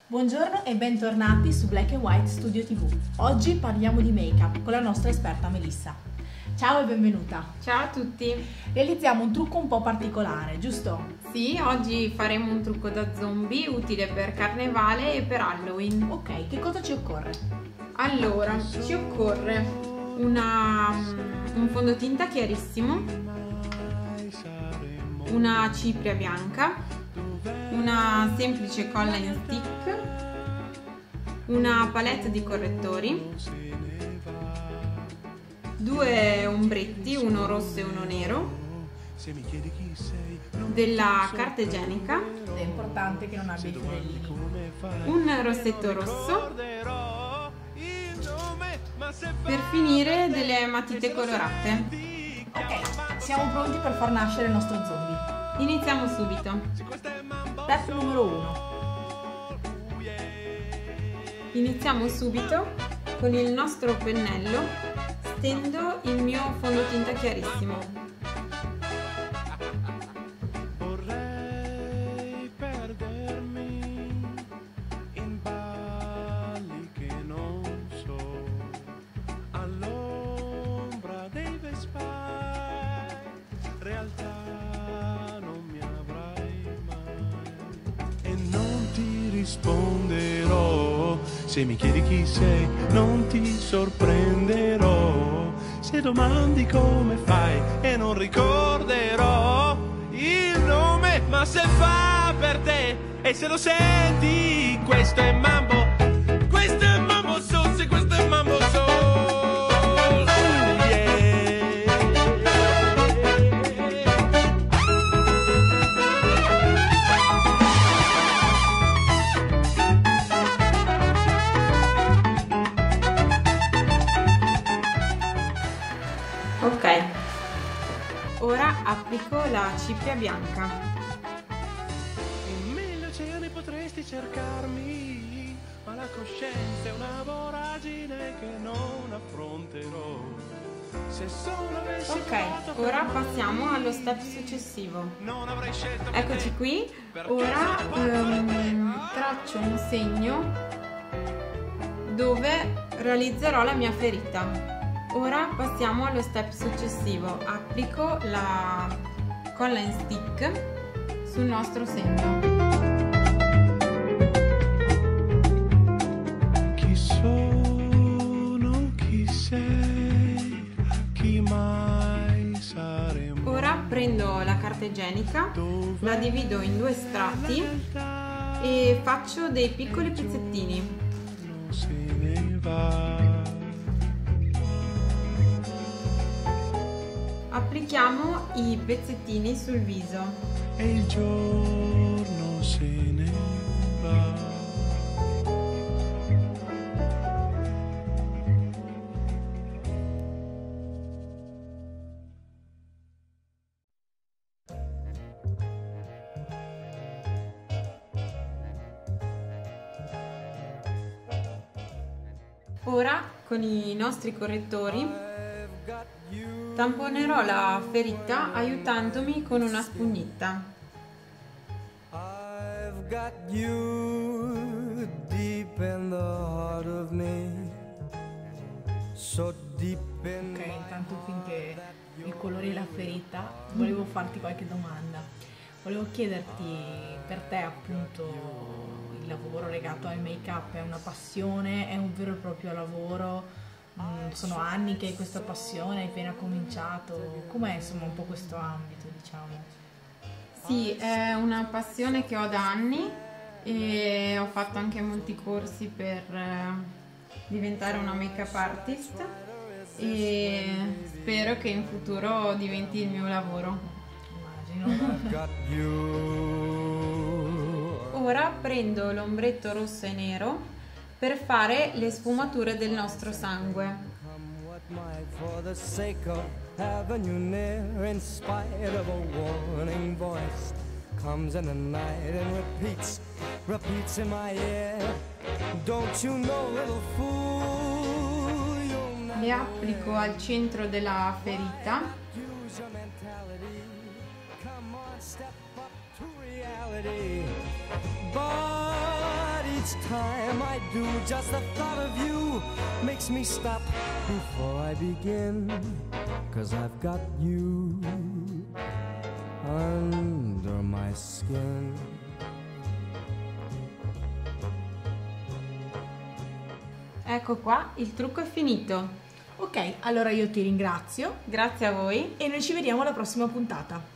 Buongiorno e bentornati su Black and White Studio TV. Oggi parliamo di make-up con la nostra esperta Melissa. Ciao e benvenuta. Ciao a tutti. Realizziamo un trucco un po' particolare, giusto? Sì, oggi faremo un trucco da zombie utile per carnevale e per Halloween. Ok, che cosa ci occorre? Allora, ci occorre un fondotinta chiarissimo, una cipria bianca, una semplice colla in stick, una palette di correttori, due ombretti, uno rosso e uno nero, della carta igienica, È importante che non abbia i fiorellini, un rossetto rosso, per finire delle matite colorate. Ok, siamo pronti per far nascere il nostro zombie. Iniziamo subito. Step numero 1. Iniziamo subito con il nostro pennello, stendo il mio fondotinta chiarissimo. Vorrei perdermi in balli che non so, all'ombra dei vespai, realtà non mi avrai mai e non ti risponderò. Se mi chiedi chi sei non ti sorprenderò, se domandi come fai e non ricorderò il nome, ma se fa per te e se lo senti, questo è mambo soul, se questo è mambo soul, yeah. Ok, ora applico la cipria bianca. In mille oceani potresti cercarmi, ma la coscienza è una voragine che non affronterò. Se solo avessi provato Ok, ora passiamo allo step successivo. non avrei scelto per Eccoci te. qui, ora traccio un segno dove realizzerò la mia ferita. Ora passiamo allo step successivo, applico la colla in stick sul nostro segno. Chi sono, chi sei, chi mai saremo. Ora prendo la carta igienica, la divido in due strati e faccio dei piccoli pezzettini. Non se ne va. Applichiamo i pezzettini sul viso. E il giorno se ne va. Ora con i nostri correttori tamponerò la ferita aiutandomi con una spugnetta. I've got you deep in the heart of me, so deep in Ok, intanto finché il colore e la ferita, volevo farti qualche domanda. Volevo chiederti, per te appunto il lavoro legato al make-up è una passione, è un vero e proprio lavoro? Sono anni che hai questa passione, hai appena cominciato, com'è insomma un po' questo ambito, diciamo? Sì, è una passione che ho da anni e ho fatto anche molti corsi per diventare una make-up artist e spero che in futuro diventi il mio lavoro. Immagino. got you. Ora prendo l'ombretto rosso e nero per fare le sfumature del nostro sangue. Come what might, for the sake of having you near, in spite of a warning voice, comes in the night and repeats in my ear. Don't you know, little fool, you'll never Le applico al centro della ferita use your mentality. Come on, step up to reality. But each time I do. Just the thought of you makes me stop before I begin, 'cause I've got you under my skin. Ecco qua, il trucco è finito. Ok, allora io ti ringrazio Grazie a voi. e noi ci vediamo alla prossima puntata.